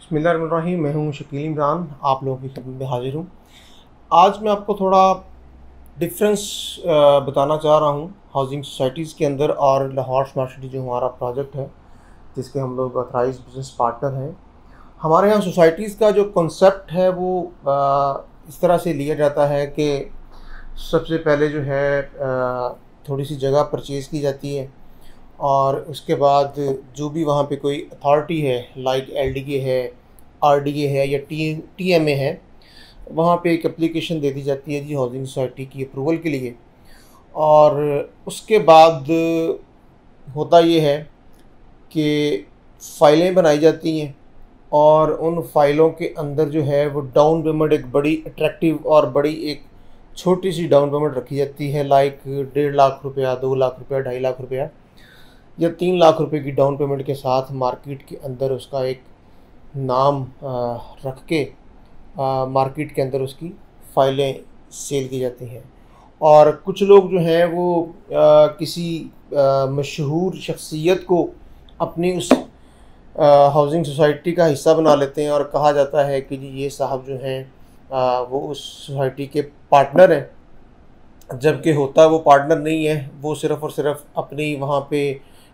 बिस्मिल्लाहिर्रहमानिर्रहीम। मैं हूं शकील इमरान, आप लोगों की खिदमत में हाजिर हूं। आज मैं आपको थोड़ा डिफरेंस बताना चाह रहा हूं हाउसिंग सोसाइटीज़ के अंदर और लाहौर स्मार्ट सिटी जो हमारा प्रोजेक्ट है, जिसके हम लोग ऑथराइज्ड बिजनेस पार्टनर हैं। हमारे यहाँ सोसाइटीज़ का जो कॉन्सेप्ट है वो इस तरह से लिया जाता है कि सबसे पहले जो है थोड़ी सी जगह परचेज़ की जाती है और उसके बाद जो भी वहाँ पे कोई अथॉरिटी है, लाइक एलडीए है, आरडीए है या टीएमए है, वहाँ पे एक एप्लीकेशन दे दी जाती है जी हाउसिंग सोसाइटी की अप्रूवल के लिए। और उसके बाद होता ये है कि फ़ाइलें बनाई जाती हैं और उन फ़ाइलों के अंदर जो है वो डाउन पेमेंट एक बड़ी अट्रैक्टिव और बड़ी एक छोटी सी डाउन पेमेंट रखी जाती है, लाइक 1.5 लाख रुपया, 2 लाख रुपया, 2.5 लाख रुपया या 3 लाख रुपए की डाउन पेमेंट के साथ मार्केट के अंदर उसका एक नाम रख के मार्केट के अंदर उसकी फ़ाइलें सेल की जाती हैं। और कुछ लोग जो हैं वो किसी मशहूर शख्सियत को अपनी उस हाउसिंग सोसाइटी का हिस्सा बना लेते हैं और कहा जाता है कि जी ये साहब जो हैं वो उस सोसाइटी के पार्टनर हैं, जबकि होता वो पार्टनर नहीं है। वो सिर्फ़ और सिर्फ अपनी वहाँ पे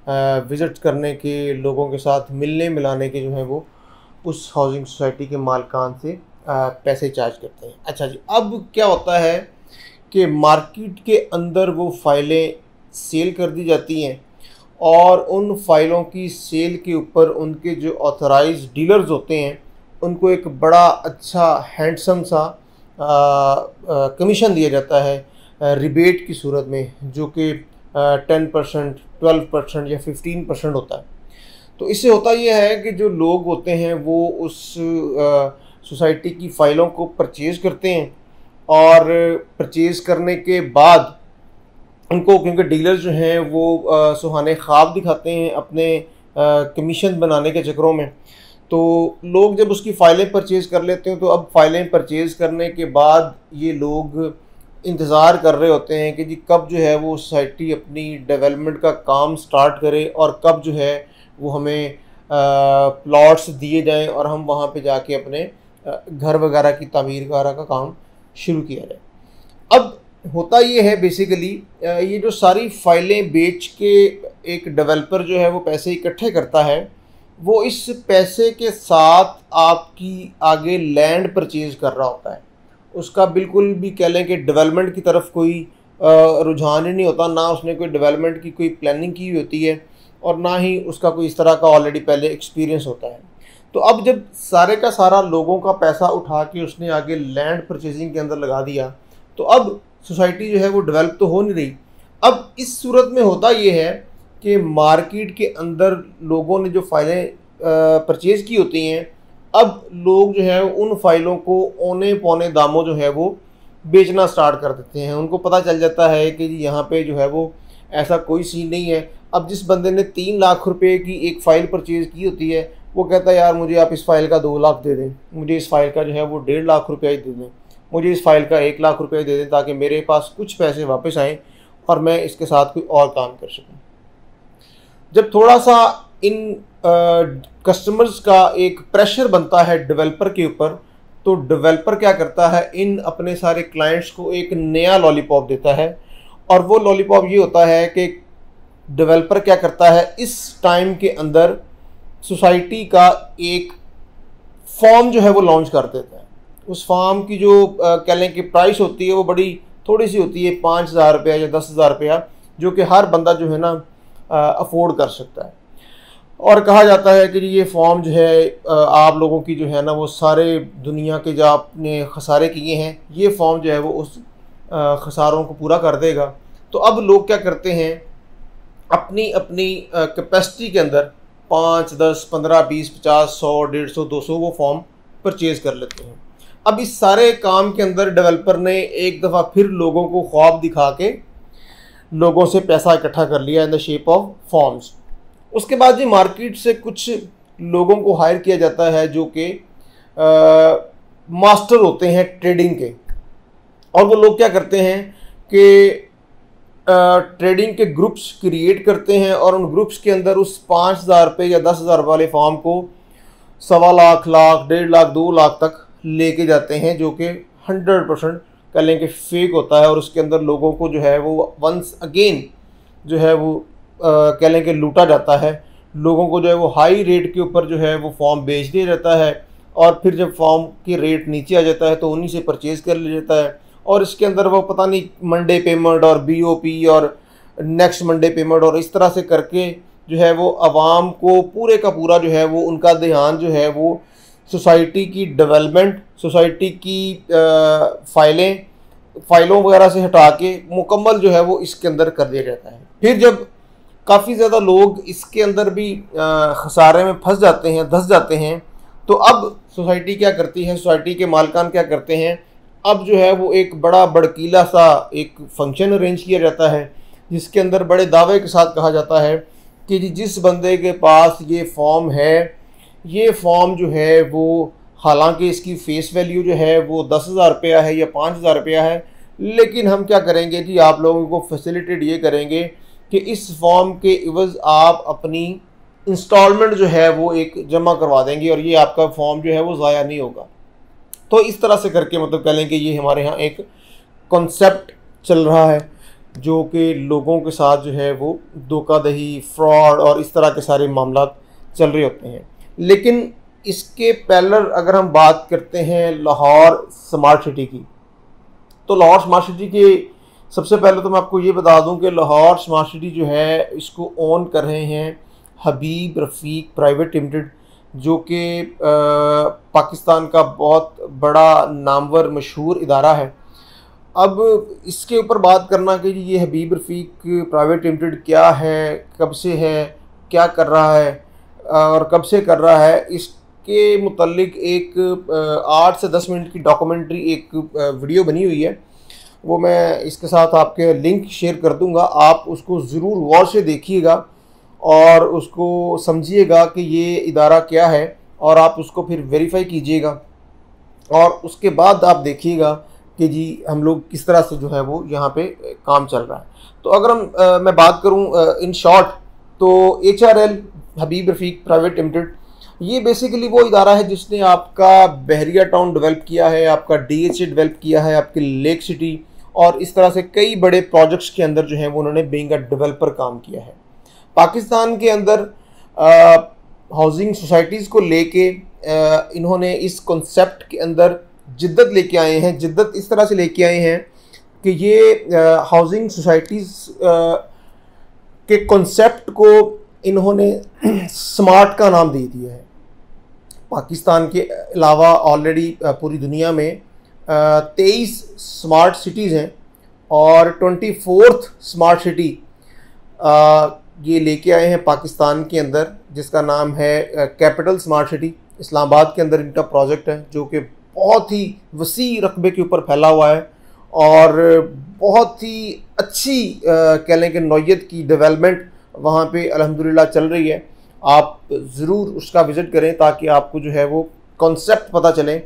विज़िट करने के, लोगों के साथ मिलने मिलाने के जो है वो उस हाउसिंग सोसाइटी के मालिकान से पैसे चार्ज करते हैं। अच्छा जी, अब क्या होता है कि मार्केट के अंदर वो फ़ाइलें सेल कर दी जाती हैं और उन फ़ाइलों की सेल के ऊपर उनके जो ऑथराइज्ड डीलर्स होते हैं उनको एक बड़ा अच्छा हैंडसम सा कमीशन दिया जाता है रिबेट की सूरत में, जो कि 10%, 12% या 15% होता है। तो इससे होता यह है कि जो लोग होते हैं वो उस सोसाइटी की फ़ाइलों को परचेज़ करते हैं और परचेज़ करने के बाद उनको, क्योंकि डीलर जो हैं वो सुहाने ख्वाब दिखाते हैं अपने कमीशन बनाने के चक्करों में, तो लोग जब उसकी फ़ाइलें परचेज़ कर लेते हैं तो अब फ़ाइलें परचेज़ करने के बाद ये लोग इंतज़ार कर रहे होते हैं कि जी कब जो है वो सोसाइटी अपनी डेवलपमेंट का काम स्टार्ट करे और कब जो है वो हमें प्लॉट्स दिए जाएं और हम वहाँ पे जाके अपने घर वगैरह की तामीर वगैरह का काम शुरू किया जाए। अब होता ये है बेसिकली, ये जो सारी फ़ाइलें बेच के एक डेवलपर जो है वो पैसे इकट्ठे करता है, वो इस पैसे के साथ आपकी आगे लैंड परचेज़ कर रहा होता है। उसका बिल्कुल भी कह लें कि डेवलपमेंट की तरफ कोई रुझान ही नहीं होता, ना उसने कोई डेवलपमेंट की कोई प्लानिंग की होती है और ना ही उसका कोई इस तरह का ऑलरेडी पहले एक्सपीरियंस होता है। तो अब जब सारे का सारा लोगों का पैसा उठा के उसने आगे लैंड परचेजिंग के अंदर लगा दिया, तो अब सोसाइटी जो है वो डेवलप तो हो नहीं रही। अब इस सूरत में होता ये है कि मार्केट के अंदर लोगों ने जो फ़ाइलें परचेज़ की होती हैं, अब लोग जो है उन फ़ाइलों को औने पौने दामों जो है वो बेचना स्टार्ट कर देते हैं। उनको पता चल जाता है कि यहाँ पे जो है वो ऐसा कोई सीन नहीं है। अब जिस बंदे ने 3 लाख रुपए की एक फ़ाइल परचेज़ की होती है, वो कहता है यार मुझे आप इस फ़ाइल का 2 लाख दे दें, मुझे इस फ़ाइल का जो है वो 1.5 लाख रुपया ही दे दें, मुझे इस फ़ाइल का 1 लाख रुपया दे दें, ताकि मेरे पास कुछ पैसे वापस आएँ और मैं इसके साथ कोई और काम कर सकूँ। जब थोड़ा सा इन कस्टमर्स का एक प्रेशर बनता है डेवलपर के ऊपर, तो डेवलपर क्या करता है, इन अपने सारे क्लाइंट्स को एक नया लॉलीपॉप देता है। और वो लॉलीपॉप ये होता है कि डेवलपर क्या करता है, इस टाइम के अंदर सोसाइटी का एक फॉर्म जो है वो लॉन्च कर देता है। उस फॉर्म की जो कह लें कि प्राइस होती है वो बड़ी थोड़ी सी होती है, 5,000 रुपया या 10,000 रुपया, जो कि हर बंदा जो है ना अफोर्ड कर सकता है। और कहा जाता है कि ये फॉर्म जो है आप लोगों की जो है ना वो सारे दुनिया के जो आपने खसारे किए हैं, ये फॉर्म जो है वो उस खसारों को पूरा कर देगा। तो अब लोग क्या करते हैं, अपनी अपनी कैपेसिटी के अंदर 5, 10, 15, 20, 50, 100, 150, 200 वो फॉर्म परचेज़ कर लेते हैं। अब इस सारे काम के अंदर डेवलपर ने एक दफ़ा फिर लोगों को ख्वाब दिखा के लोगों से पैसा इकट्ठा कर लिया in the shape of forms. उसके बाद जी मार्केट से कुछ लोगों को हायर किया जाता है जो कि मास्टर होते हैं ट्रेडिंग के। और वो लोग क्या करते हैं कि ट्रेडिंग के ग्रुप्स क्रिएट करते हैं और उन ग्रुप्स के अंदर उस 5,000 रुपये या 10,000 वाले फॉर्म को 1.25 लाख 1.5 लाख 2 लाख तक लेके जाते हैं, जो कि 100% कह लें कि फेक होता है। और उसके अंदर लोगों को जो है वो वंस अगेन जो है वो कह लें कि लूटा जाता है। लोगों को जो है वो हाई रेट के ऊपर जो है वो फॉर्म बेच दिया जाता है, और फिर जब फॉर्म की रेट नीचे आ जाता है तो उन्हीं से परचेज़ कर लिया जाता है। और इसके अंदर वो पता नहीं मंडे पेमेंट और BOP और नेक्स्ट मंडे पेमेंट और इस तरह से करके जो है वो आवाम को पूरे का पूरा जो है वो उनका ध्यान जो है वो सोसाइटी की डेवलपमेंट, सोसाइटी की फाइलों वगैरह से हटा के मुकम्मल जो है वो इसके अंदर कर दिया जाता है। फिर जब काफ़ी ज़्यादा लोग इसके अंदर भी खसारे में फंस जाते हैं, धंस जाते हैं, तो अब सोसाइटी क्या करती है, सोसाइटी के मालिकान क्या करते हैं, अब जो है वो एक बड़ा भड़कीला सा एक फंक्शन अरेंज किया जाता है, जिसके अंदर बड़े दावे के साथ कहा जाता है कि जिस बंदे के पास ये फॉर्म है, ये फॉर्म जो है वो हालांकि इसकी फ़ेस वैल्यू जो है वो 10,000 रुपया है या 5,000 रुपया है, लेकिन हम क्या करेंगे जी, आप लोगों को फैसिलिटेट ये करेंगे कि इस फॉर्म के इवज़ आप अपनी इंस्टॉलमेंट जो है वो एक जमा करवा देंगे और ये आपका फॉर्म जो है वो ज़ाया नहीं होगा। तो इस तरह से करके मतलब कह लें कि ये हमारे यहाँ एक कॉन्सेप्ट चल रहा है, जो कि लोगों के साथ जो है वो धोखाधड़ी, फ्रॉड और इस तरह के सारे मामला चल रहे होते हैं। लेकिन इसके पैरेलल अगर हम बात करते हैं लाहौर स्मार्ट सिटी की, तो लाहौर स्मार्ट सिटी के सबसे पहले तो मैं आपको ये बता दूं कि लाहौर स्मार्ट सिटी जो है इसको ओन कर रहे हैं हबीब रफ़ीक प्राइवेट लिमिटेड, जो कि पाकिस्तान का बहुत बड़ा नामवर मशहूर इदारा है। अब इसके ऊपर बात करना कि ये हबीब रफ़ीक प्राइवेट लिमिटेड क्या है, कब से है, क्या कर रहा है और कब से कर रहा है, इसके मुतल्लिक एक 8 से 10 मिनट की डॉक्यूमेंट्री एक वीडियो बनी हुई है। वो मैं इसके साथ आपके लिंक शेयर कर दूंगा, आप उसको ज़रूर गौर से देखिएगा और उसको समझिएगा कि ये इदारा क्या है, और आप उसको फिर वेरीफाई कीजिएगा और उसके बाद आप देखिएगा कि जी हम लोग किस तरह से जो है वो यहाँ पे काम चल रहा है। तो अगर मैं बात करूँ इन शॉर्ट, तो HRL हबीब रफ़ीक प्राइवेट लिमिटेड ये बेसिकली वो इदारा है जिसने आपका बहरिया टाउन डेवलप किया है, आपका DHA डेवलप किया है, आपकी लेक सिटी और इस तरह से कई बड़े प्रोजेक्ट्स के अंदर जो है वो उन्होंने बीइंग अ डेवलपर काम किया है। पाकिस्तान के अंदर हाउसिंग सोसाइटीज़ को लेके इन्होंने इस कॉन्सेप्ट के अंदर जिद्दत लेके आए हैं। जिद्दत इस तरह से लेके आए हैं कि ये हाउसिंग सोसाइटीज़ के कॉन्सेप्ट को इन्होंने स्मार्ट का नाम दे दिया है। पाकिस्तान के अलावा ऑलरेडी पूरी दुनिया में 23 स्मार्ट सिटीज़ हैं और 24th स्मार्ट सिटी ये लेके आए हैं पाकिस्तान के अंदर, जिसका नाम है कैपिटल स्मार्ट सिटी। इस्लामाबाद के अंदर इनका प्रोजेक्ट है जो कि बहुत ही वसी रकबे के ऊपर फैला हुआ है और बहुत ही अच्छी कह लें कि नौयत की डेवलपमेंट वहाँ पे अल्हम्दुलिल्लाह चल रही है। आप ज़रूर उसका विज़िट करें ताकि आपको जो है वो कॉन्सेप्ट पता चले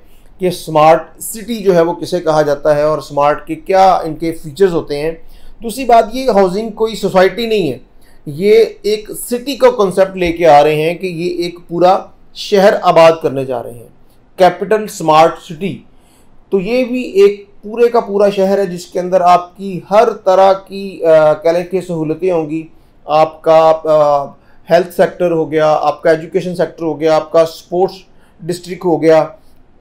कि स्मार्ट सिटी जो है वो किसे कहा जाता है और स्मार्ट के क्या इनके फीचर्स होते हैं। दूसरी बात ये, हाउसिंग कोई सोसाइटी नहीं है, ये एक सिटी का कॉन्सेप्ट लेके आ रहे हैं कि ये एक पूरा शहर आबाद करने जा रहे हैं, कैपिटल स्मार्ट सिटी। तो ये भी एक पूरे का पूरा शहर है जिसके अंदर आपकी हर तरह की कह लें कि सहूलतें होंगी। आपका हेल्थ सेक्टर हो गया, आपका एजुकेशन सेक्टर हो गया, आपका स्पोर्ट्स डिस्ट्रिक्ट हो गया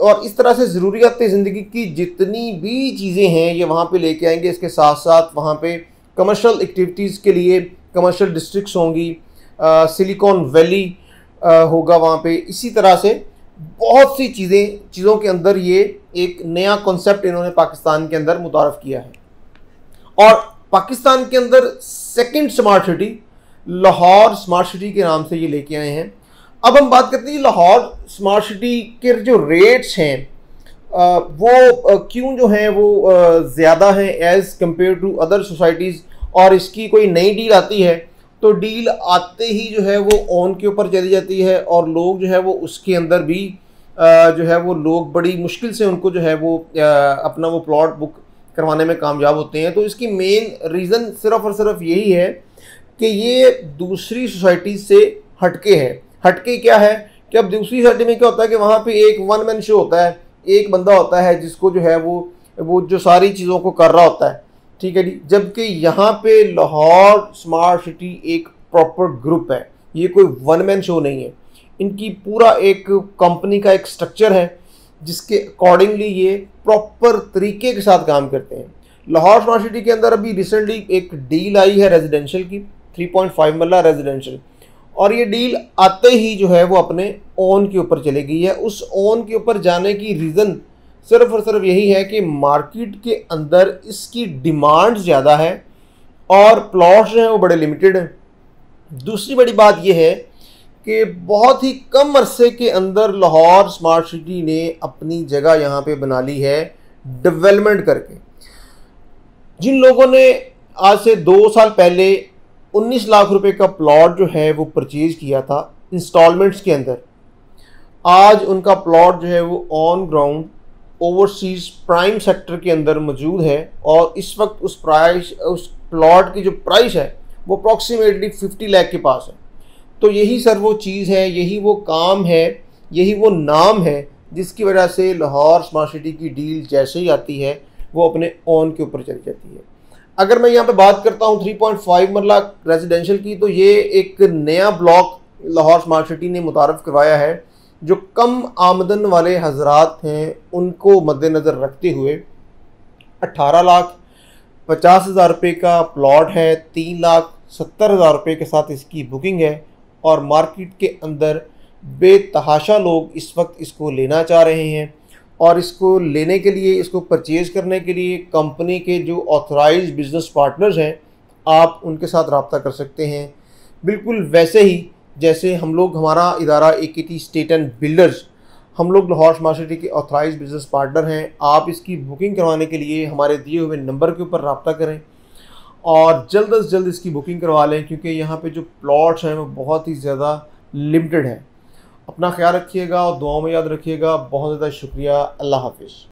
और इस तरह से ज़रूरियात ज़िंदगी की जितनी भी चीज़ें हैं ये वहाँ पे लेके आएंगे। इसके साथ साथ वहाँ पे कमर्शियल एक्टिविटीज़ के लिए कमर्शियल डिस्ट्रिक्ट्स होंगी, सिलिकॉन वैली होगा वहाँ पे। इसी तरह से बहुत सी चीज़ों के अंदर ये एक नया कॉन्सेप्ट इन्होंने पाकिस्तान के अंदर मुतारफ़ किया है। और पाकिस्तान के अंदर second smart city Lahore smart city के नाम से ये लेके आए हैं। अब हम बात करते हैं लाहौर स्मार्ट सिटी के जो रेट्स हैं वो क्यों जो हैं वो ज़्यादा हैं as compare to other societies, और इसकी कोई नई डील आती है तो डील आते ही जो है वो ऑन के ऊपर चली जाती है और लोग जो है वो उसके अंदर भी जो है वो लोग बड़ी मुश्किल से उनको जो है वो अपना वो प्लॉट बुक करवाने में कामयाब होते हैं। तो इसकी मेन रीज़न सिर्फ़ और सिर्फ यही है कि ये दूसरी सोसाइटी से हटके है। हटके क्या है कि अब दूसरी साइड में क्या होता है कि वहाँ पे एक वन मैन शो होता है, एक बंदा होता है जिसको जो है वो जो सारी चीज़ों को कर रहा होता है, ठीक है जी। जबकि यहाँ पे लाहौर स्मार्ट सिटी एक प्रॉपर ग्रुप है, ये कोई वन मैन शो नहीं है। इनकी पूरा एक कंपनी का एक स्ट्रक्चर है जिसके अकॉर्डिंगली ये प्रॉपर तरीके के साथ काम करते हैं। लाहौर स्मार्ट सिटी के अंदर अभी रिसेंटली एक डील आई है रेजिडेंशियल की, 3.5 मरला रेजिडेंशियल, और ये डील आते ही जो है वो अपने ओन के ऊपर चली गई है। उस ओन के ऊपर जाने की रीज़न सिर्फ और सिर्फ यही है कि मार्केट के अंदर इसकी डिमांड ज़्यादा है और प्लॉट्स जो हैं वो बड़े लिमिटेड हैं। दूसरी बड़ी बात यह है कि बहुत ही कम अरसे के अंदर लाहौर स्मार्ट सिटी ने अपनी जगह यहाँ पे बना ली है डेवलपमेंट करके। जिन लोगों ने आज से 2 साल पहले 19 लाख रुपए का प्लॉट जो है वो परचेज किया था इंस्टॉलमेंट्स के अंदर, आज उनका प्लॉट जो है वो on ground overseas prime sector के अंदर मौजूद है और इस वक्त उस प्लॉट की जो प्राइस है वो अप्रॉक्सीमेटली 50 लाख के पास है। तो यही सर वो चीज़ है, यही वो काम है, यही वो नाम है जिसकी वजह से लाहौर स्मार्ट सिटी की डील जैसे ही आती है वो अपने ओन के ऊपर चली जाती है। अगर मैं यहाँ पे बात करता हूँ 3.5 मरला रेजिडेंशियल की, तो ये एक नया ब्लॉक लाहौर स्मार्ट सिटी ने मुतारफ़ करवाया है जो कम आमदन वाले हजरात हैं उनको मद्देनज़र रखते हुए 18,50,000 रुपये का प्लॉट है, 3,70,000 रुपये के साथ इसकी बुकिंग है और मार्केट के अंदर बेतहाशा लोग इस वक्त इसको लेना चाह रहे हैं। और इसको लेने के लिए, इसको परचेज़ करने के लिए कंपनी के जो ऑथराइज्ड बिजनेस पार्टनर्स हैं आप उनके साथ रब्ता कर सकते हैं। बिल्कुल वैसे ही जैसे हम लोग, हमारा इदारा AKT स्टेट एंड बिल्डर्स, हम लोग लाहौर स्मार्ट सिटी के ऑथराइज्ड बिजनेस पार्टनर हैं। आप इसकी बुकिंग करवाने के लिए हमारे दिए हुए नंबर के ऊपर रब्ता करें और जल्द से जल्द इसकी बुकिंग करवा लें, क्योंकि यहाँ पे जो प्लॉट्स हैं वो बहुत ही ज़्यादा लिमिटेड है। अपना ख्याल रखिएगा और दुआओं में याद रखिएगा। बहुत ज़्यादा शुक्रिया। अल्लाह हाफिज़।